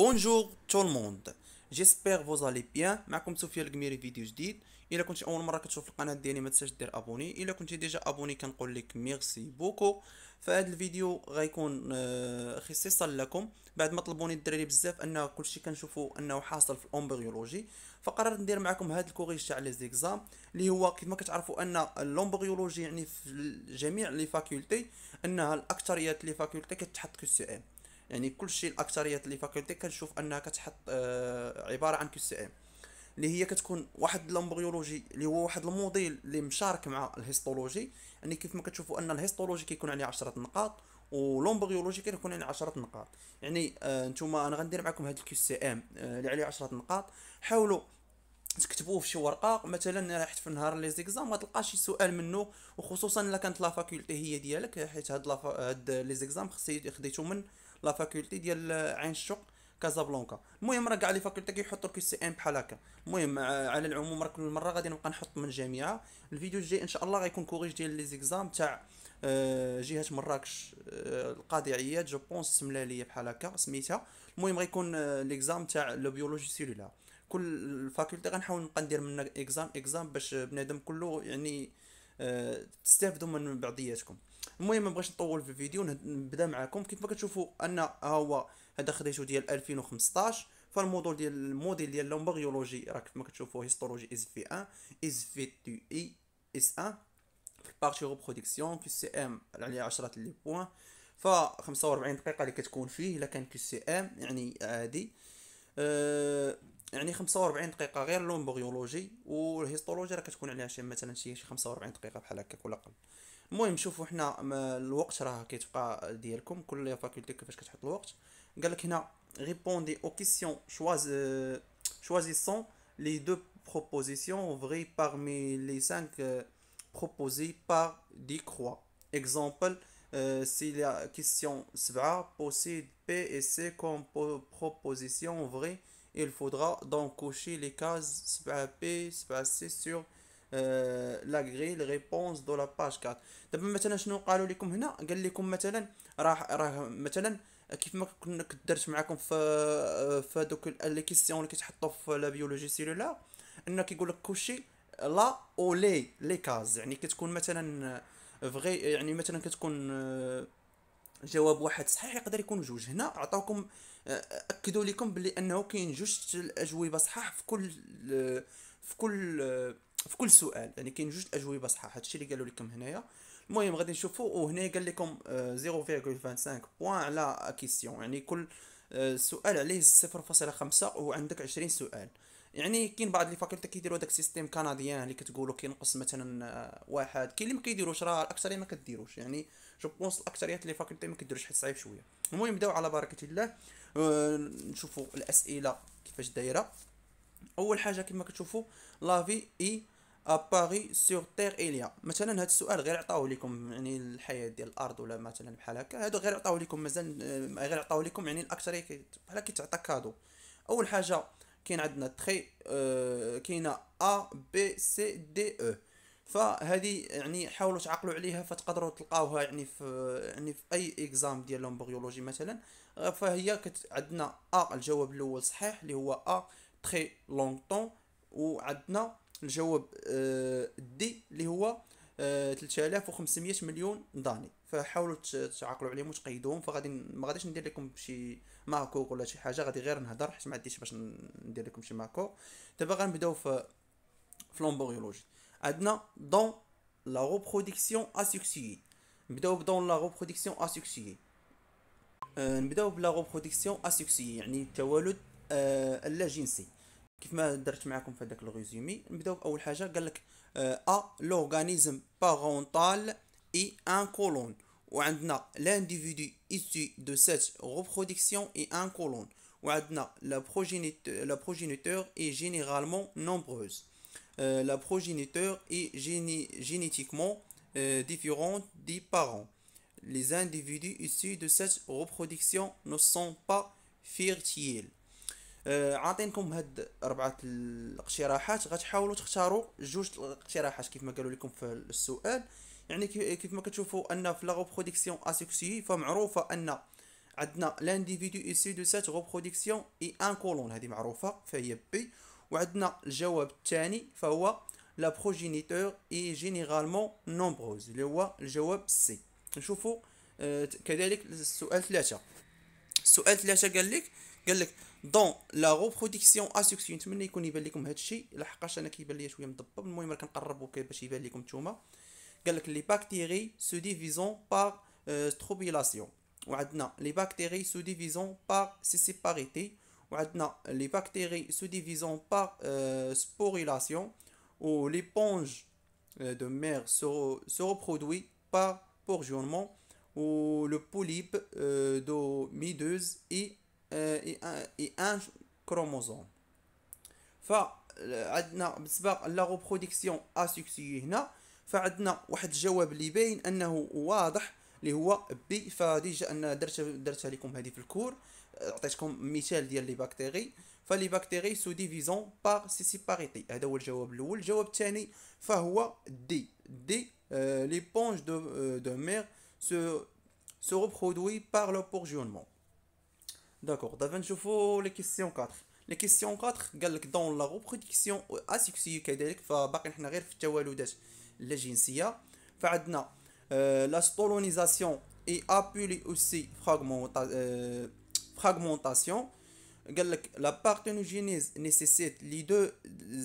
Bonjour tout le monde. J'espère vous allez bien. معكم سفيان القميري فيديو جديد. الا كنت اول مره كتشوف القناه ديالي ما تنساش دير ابوني. الا كنتي ديجا ابوني كنقول لك ميرسي بوكو. فهاد الفيديو غيكون خصيصا لكم بعد ما طلبوني الدراري بزاف ان كلشي كنشوفوا انه حاصل في الامبريولوجي. فقررت ندير معكم هاد الكوريج تاع لي زيكزام اللي هو كيف ما كتعرفوا ان الامبريولوجي يعني في جميع لي فاكولتي انها الاكثريات لي فاكولتي كتحط كو سي ام. يعني كلشي الاكثريات اللي فاكولتي كنشوف انها كتحط عباره عن كيو سي ام اللي هي كتكون واحد الامبريولوجي اللي هو واحد الموديل اللي مشارك مع الهيستولوجي. يعني كيف ما كتشوفوا ان الهيستولوجي كيكون عليه 10 نقاط والامبريولوجي كيكون عليه 10 نقاط. يعني نتوما انا غندير معكم هاد الكيو سي ام اللي عليه 10 نقاط. حاولوا تكتبوه في شي ورقه مثلا راح في نهار لي زيكزام ما تلقاش شي سؤال منه، وخصوصا الا كانت لا فاكولتي هي ديالك، حيت هاد لي زيكزام خديتو من لا فاكولتي ديال عين الشق كازابلانكا. المهم راه كاع لي فاكولتي كيحطوا الكي سي ام بحال هكا. المهم على العموم راه كل مره غادي نبقى نحط من جامعه. الفيديو الجاي ان شاء الله غيكون كوريج ديال لي زيكزام تاع جهه مراكش، القاضي عياد جو بونس سملا ليا بحال هكا سميتها. المهم غيكون ليكزام تاع لو بيولوجي سيلولار. كل فاكولتي غنحاول نبقى ندير منها اكزام باش بنادم كله يعني تستافدوا من بعضياتكم. المهم ما بغيتش نطول في الفيديو، نبدا معكم. كيف ما كتشوفوا ان ها هو هذا خديته ديال 2015. فالموديل ديال لومبريولوجي راه كيف ما كتشوفوا هيستولوجي اس في 1 اس في 2 اي اس 1 في البارتي ريبرودكسيون كي سي ام عليه 10 لي بوين. ف 45 دقيقه اللي كتكون فيه الا كان كي سي ام يعني عادي. يعني 45 دقيقة غير لومبريولوجي، والهيستولوجي راه كتكون عليها شي مثلا شي 45 دقيقة بحال هكاك ولا أقل. المهم شوفوا حنا الوقت راه كيتبقى ديالكم كل فاكولتي كيفاش كتحط الوقت. قالك هنا répondez aux questions choisissant les deux propositions vraies parmi les cinq proposées par Decroix. Exemple, si la question 7 possède P et C comme proposition vraie, il faudra donc cocher les cases 7P, 7C sur لا غري ريبونس دو لا باج 4. دابا مثلا شنو قالوا لكم هنا؟ قال لكم مثلا راه مثلا كيف ما كنت درت معكم في دوك لي كيسيون اللي كيتحطوا في لا بيولوجي سيلولار، انه كيقول لك كلشي لا او لي كاز. يعني كتكون مثلا فغي، يعني مثلا كتكون جواب واحد صحيح، يقدر يكون جوج. هنا عطاوكم اكدوا لكم بلي انه كاين جوج الاجوبه صحاح في كل سؤال. يعني كاين جوج اجوبه صحاح، هادشي اللي قالوا لكم هنايا. المهم غادي نشوفوا، وهنا قال لكم 0.25 بوان على كيسيون. يعني كل سؤال عليه 0.5 وعندك 20 سؤال. يعني كاين بعض لي فاكولتي كيديروا داك السيستيم كنديان اللي كتقولوا كينقص مثلا واحد. كاين اللي ما كيديروش، راه الاكثريه ما كديروش. يعني جو بونس الاكثريات لي فاكولتي ما كيديروش حيت صعيب شويه. المهم نبداو على بركه الله. نشوفوا الاسئله كيفاش دايره. اول حاجه كما كتشوفوا لافي اي اباري سور تير اليا. مثلا هذا السؤال غير عطاوه لكم، يعني الحياه ديال الارض ولا مثلا بحال هكا. هادو غير عطاوه لكم مازال غير عطاوه لكم، يعني الاكثريه بحال كيتعطى كادو. اول حاجه كاين عندنا تخي كاينه ا بي سي دي او. فهذه يعني حاولوا تعقلوا عليها فتقدروا تلقاوها يعني في اي اكزام ديال لومبريولوجي مثلا. فهي عندنا الجواب الاول صحيح اللي هو تري لونغتون، وعندنا الجواب دي اللي هو 3500 مليون داني. فحاولوا تعقلوا عليهم وتقيدوهم. فغادي ما غاديش ندير لكم شي ماكو ولا شي حاجه، غادي غير نهضر حيت ما عنديش باش ندير لكم شي ماكو. دابا غنبداو في لومبريولوجي. عندنا دون لا ريبرودكسيون اسكسيي. نبداو بدون لا ريبرودكسيون اسكسيي. نبداو بلا ريبرودكسيون اسكسيي يعني التوالد اللاجنسي. كيف ما درت معكم في هذاك الريزومي. نبداو باول حاجه قال لك لورغانيزم بارونتال اي ان كولون. وعندنا l'individu issu de cette reproduction et un colon. وعندنا la progéniture est généralement nombreuse. La progéniture est génétiquement différente des parents. Les individus issus de cette reproduction ne sont pas fertiles. عاطينكم هاد 4 الاقتراحات، غتحاولوا تختاروا جوج الاقتراحات كيف ما قالوا لكم في السؤال. يعني كيف ما كتشوفوا ان في لا ريبرودكسيون اسكسيي فمعروفه ان عندنا l'individu issu de cette reproduction est un colon، هذه معروفة فهي بي. وعندنا الجواب الثاني فهو la progéniture est généralement nombreuse اللي هو الجواب سي. نشوفوا كذلك السؤال ثلاثة. السؤال ثلاثة قال لك دون لا ريبرودكسيون اسيكسيون. نتمنى يكون يبان لكم هذا الشيء لحقاش انا كيبان لي شويه مضبب، المهم راه كنقربوا باش يبان لكم نتوما. قال لك لي بكتيري سو ديفيزون بار ستروبيلاسيون، وعندنا لي بكتيري سو ديفيزون بار سيسيباريتي، وعندنا لي بكتيري سو ديفيزون بار سبوريلاسيون، و l'éponge de mer se reproduit par bourgeonnement, ou le polype de mideuse et un chromosome. فعندنا بالنسبه لا ريبرودكسيون اسيكسيي هنا فعندنا واحد الجواب اللي باين انه واضح اللي هو بي. فديجا انا درتها لكم هذه في الكور، عطيتكم مثال ديال لي بكتيري. فلي بكتيري سو ديفيزون بار سيسيباريتي، هذا هو الجواب الاول. الجواب الثاني فهو دي ليبونج دو مير se reproduit par le bourgeonnement. D'accord, دابا نشوفوا لي كيسيون 4. لي كيسيون 4 قال لك دون لا ريبرودكسيون اسيكسيو كذلك، فباقي حنا غير في التوالدات اللاجنسيه. فعندنا لا ستولونيزاسيون اي ابولي اوسي فراغمونطاسيون. قال لك لا بارتينوجينيز نيسيسيت لي دو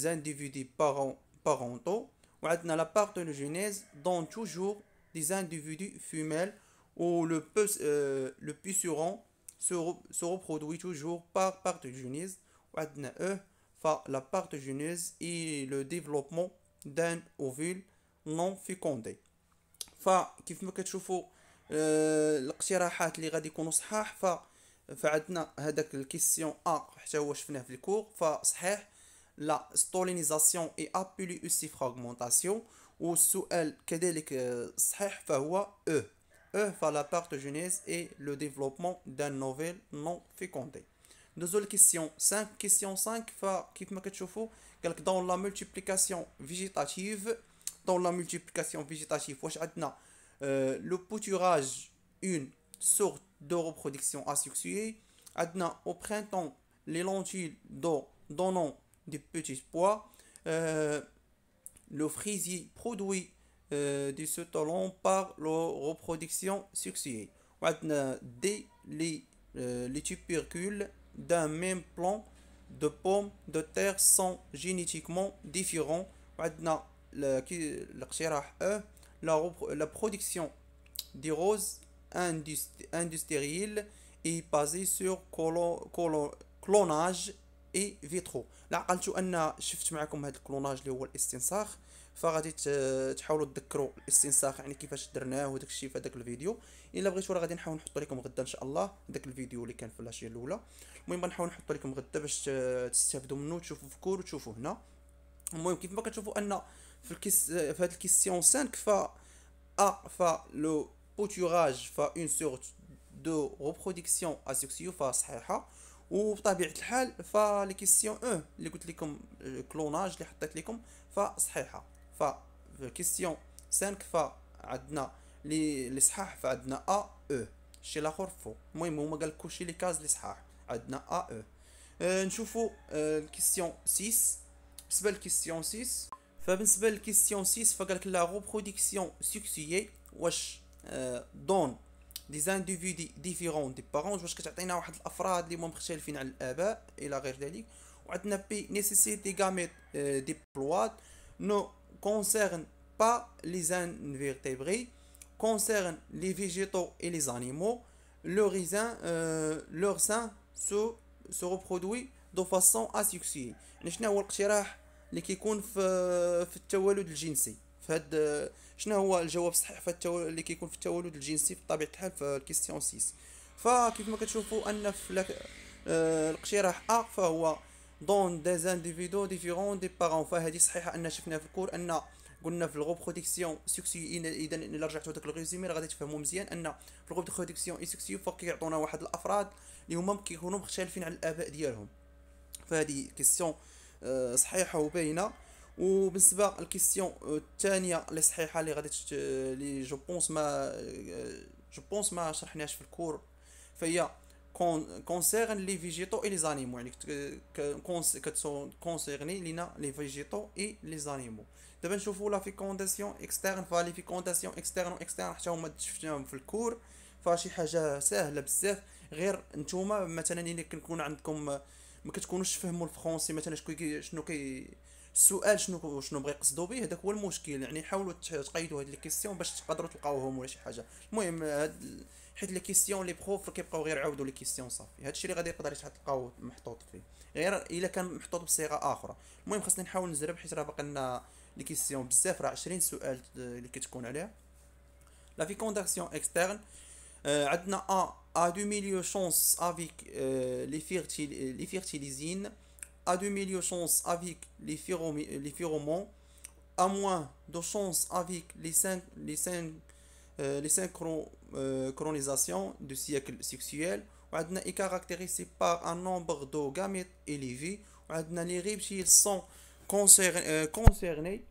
انديفيدي بارونتو، وعندنا لا بارتينوجينيز دون توجور des individus femelles où le puceron se reproduit toujours par parthénogenèse. وعندنا E la parthénogenèse et le développement d'un ovule non fécondé. فكيف ما كتشوفوا الاقتراحات اللي غادي يكونوا صحاح فعندنا هذاك الكيسيون حتى هو شفناه في الكور فصحيح. لا ستولينيزاسيون اي ابولي اوسي فراغمونطاسيون، والسؤال كذلك صحيح فهو فلا بارتوجينيز اي لو ديفلوبمون دان نوفيل نون فيكوندي. ندوزو لكيسيون 5. كيسيون 5 فكيف ما كتشوفوا قالك دون لا مولتيبليكاسيون فيجيتاتيف. دون لا مولتيبليكاسيون فيجيتاتيف واش عندنا لو بوتوراج اون سورت دو ريبرودكسيون اسيكسيي. عندنا au printemps les lentilles donnant des petits pois. Le fraisier produit du sauterlon par la reproduction sexuée. وعندنا les tubercules d'un même plant de pommes de terre sont génétiquement différents. وعندنا الاقتراح la production des roses industrielles est basée sur clonage اي فيترو. لا عقلتوا ان شفت معكم هذا الكلوناج اللي هو الاستنساخ، فغادي تحاولوا تذكروا الاستنساخ يعني كيفاش درناه وداك الشيء في هذاك الفيديو. الا بغيتوا راه غادي نحاول نحط لكم غدا ان شاء الله داك الفيديو اللي كان في الاشياء الاولى. المهم غنحاول نحط لكم غدا باش تستافدوا منه وتشوفوا في كور وتشوفوا هنا. المهم كيف ما كتشوفوا ان في هذه الكيسيون 5 لو بوتوراج اون سورت دو ريبرودكسيون اسيكسيو فصحيحه. وبطبيعه الحال فلي كيسيون اللي قلت لكم كلوناج اللي حطيت لكم فصحيحه. في كيسيون 5 فعندنا لي صحاح فعندنا الشيء الاخر فوق. المهم هما قال كلشي لي كاز لي صحاح عندنا نشوفوا الكيسيون 6. بالنسبه للكيسيون 6 فبالنسبه للكيسيون 6 فقال لك لا ريبرودكسيون سكسيي واش دون دي انديفيدي ديفيرون دي بارون، واش كتعطينا واحد الافراد اللي هما مختلفين على الاباء الى غير ذلك. وعندنا بي نيسيسيت دي غاميت ديبلواد نو كونسيرن با لي انفيرتيبري كونسيرن لي فيجيتو اي لي انيمو leur sein se reproduit de façon asexuée. يعني شنو هو الاقتراح اللي كيكون في التوالد الجنسي فهاد شنو هو الجواب الصحيح اللي كيكون في التوالد الجنسي بطبيعه الحال في الكيستيون 6. فكيف ما كتشوفوا ان في الاقتراح فهو دون دي انديفيدو ديفيرون دي بارون. فهذه صحيحه ان شفنا في الكور ان قلنا في الريبرودكسيون سكسيو. اذا الا رجعتوا داك الريزومي راه غادي تفهموا مزيان ان في الريبرودكسيون سكسيو كيعطونا واحد الافراد اللي هما كيكونوا مختلفين على الاباء ديالهم. فهذه كيستيون صحيحه وباينه. وبالنسبه للكيستيون الثانيه اللي صحيحه اللي غادي اللي جو بونس ما شرحناش في الكور فهي كونسيرن لي فيجيتو اي لي زانيمو، يعني كونسيرني لينا لي فيجيتو اي لي زانيمو. دابا نشوفوا لا فيكونداسيون اكسترن. فلي فيكونداسيون اكسترن و اكسترن حتى هما شفناهم في الكور، فشي حاجه ساهله بزاف. غير نتوما مثلا الا كنكون عندكم ما كتكونوش تفهموا الفرونسي مثلا شنو كي السؤال، شنو بغا يقصدوا به، هذاك هو المشكل. يعني حاولوا تقيدوا هاد لي كيسيون باش تقدروا تلقاوهم ولا شي حاجه. المهم حيت لي كيسيون لي بروف كيبقاو غير يعاودوا لي كيسيون صافي، هادشي اللي غادي يقدر تلقاوه محطوط فيه، غير الا كان محطوط بصيغه اخرى. المهم خاصني نحاول نزرب حيت راه باقي لنا لي كيسيون بزاف، راه 20 سؤال اللي كتكون عليها. لا فيكونداسيون اكسترن، عندنا A de milieu chance avec les fertilisines, A de milieu chance avec les phéromones, A moins de chance avec les synchronisations de cycle sexuel, وعندنا est caractérisé par un nombre de gamètes élevé, وعندنا les reptiles sont concernés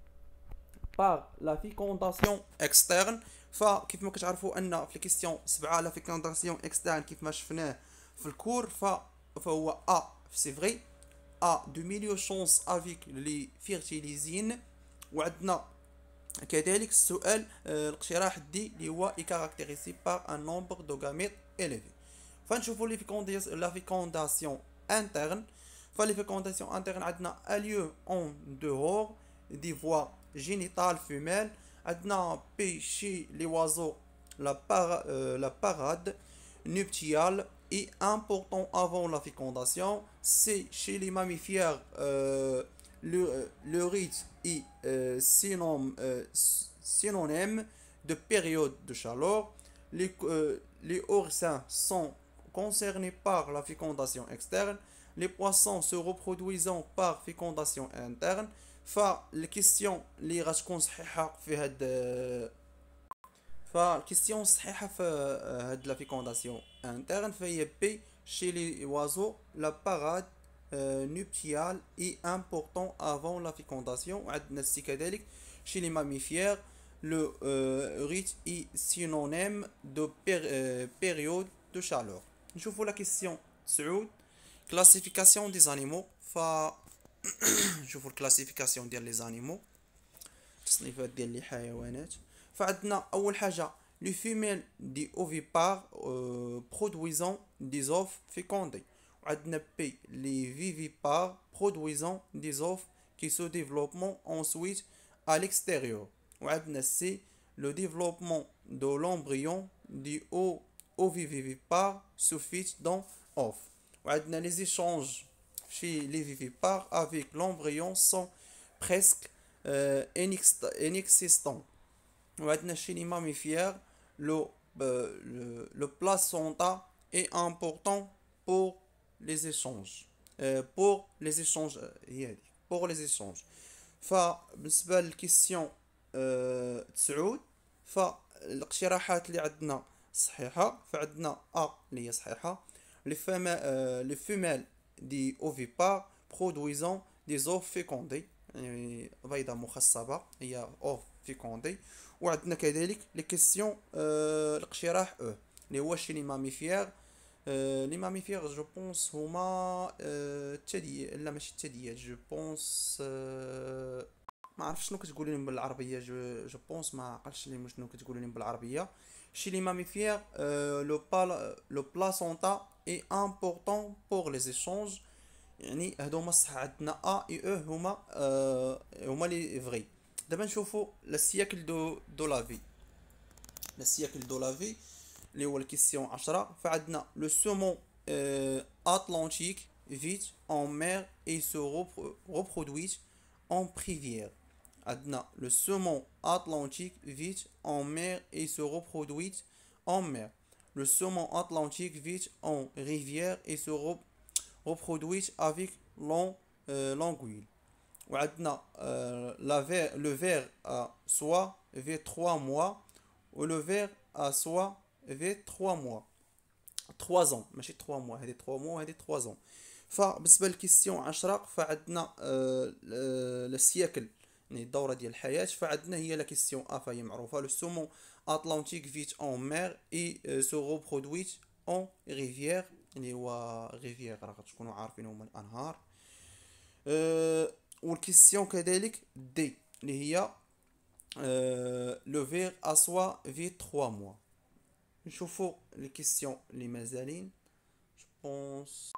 par la fécondation externe. فكيف ما كتعرفوا ان في الكيستيون 7 لا فيكونداسيون اكسترن كيف ما شفناه في الكور، فهو سي فري ا دو ميليو شونس افيك لي فيرتيليزين. وعندنا كذلك السؤال الاقتراح دي اللي هو اي كاركتيريسي بار ان نومبر دو غاميت اليفي. فنشوفوا لا فيكونداسيون انترن. فلي فيكونداسيون انترن عندنا اليو اون دهور دي فوا génitale femelle. عندنا P chez les oiseaux la parade nuptiale est important avant la fécondation. C chez les mammifères le rite est synonyme de période de chaleur. Les oursins sont concernés par la fécondation externe. Les poissons se reproduisant par fécondation interne. فالكيستيون اللي غتكون صحيحه في هاد فالكيستيون صحيحه في هاد لا فيكونداسيون انترن فهي بي chez les oiseaux la parade nuptiale est important avant la fécondation. وعندنا سي كذلك chez les mammifères le rite est synonyme de période de chaleur. نشوفوا لا كيستيون 9 classification des animaux. نشوفوا الكلاسيفيكاسيون ديال لي زانيمو، التصنيفات ديال لي حيوانات. فعندنا اول حاجه لي فيميل دي اوفيبار برودويزون دي زوف فيكوندي. وعندنا بي لي فيفيبار برودويزون دي زوف كي سو ديفلوبمون ensuite à l'extérieur. وعندنا سي لو ديفلوبمون دو لومبريون دي اوفيفيبار se fait dans off. وعندنا لي زيشونج chez les vivipares avec l'embryon sont presque inexistants. Chez les mammifères, le placenta est important pour les échanges. Pour les échanges. فبالنسبة للكيسيون 9 فالاقتراحات اللي عندنا صحيحة. فعندنا اللي هي صحيحة. les femelles دي اوفيبار برودويزون دي زوف فيكوندي، يعني بيضة مخصبة هي اوف فيكوندي. وعندنا كذلك لي كيسيون الاقتراح اللي هو شي لي ماميفير. لي ماميفير جو بونس هما الثدييات، لا ماشي الثدييات، جو بونس ما عرفتش شنو كتقول لهم بالعربيه. جو بونس ما عقلتش لهم شنو كتقول لهم بالعربيه. شي لي ماميفير لو بلاسونتا اي امبورطون بور لي زيشونج، يعني هادو هما الصح. عندنا ا اي او هما لي فغي. دابا نشوفوا لا سياكل دو لافي. لا سياكل دو لافي اللي هو الكيسيون 10. فعندنا لو سومون اتلانتيك vit en mer et se reproduit en rivière. عندنا le saumon atlantique vit en mer et se reproduit en mer. Le saumon atlantique vit en rivière et se reproduit avec l'anguille. وعندنا le ver à soie vit 3 mois ou le ver à soie vit 3 mois. 3 ans ماشي 3 mois، هذه 3 mois وهذه 3 ans. فبالنسبه للكيستيون 10 فعندنا السياكل، يعني الدوره ديال الحياه. فعندنا هي لا كيستيون ا فهي معروفه. لو سومون اتلانتيك فيت اون مير اي سو ريبرودويت اون ريفيير، اللي هو ريفيير راه تكونوا عارفين هما الانهار. والكيستيون كذلك دي اللي هي لو فيغ اسوا في 3 موا. نشوفوا لي كيستيون اللي مازالين بونس.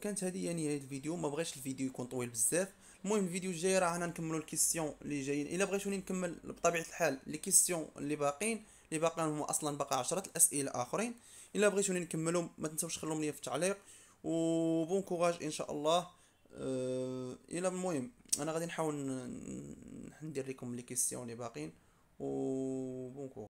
كانت هذه هي نهايه الفيديو، ما بغيتش الفيديو يكون طويل بزاف. المهم الفيديو الجاي راه نكملوا الكيستيون اللي جايين. الا بغيتوني نكمل بطبيعه الحال لي كيستيون اللي باقين هما اصلا باقي 10 الاسئله اخرين. الا بغيتوني نكملهم ما تنساوش خلوهم لي في التعليق. وبون كوراج ان شاء الله. الى المهم انا غادي نحاول ندير لكم لي كيستيون اللي باقين. وبون كوراج.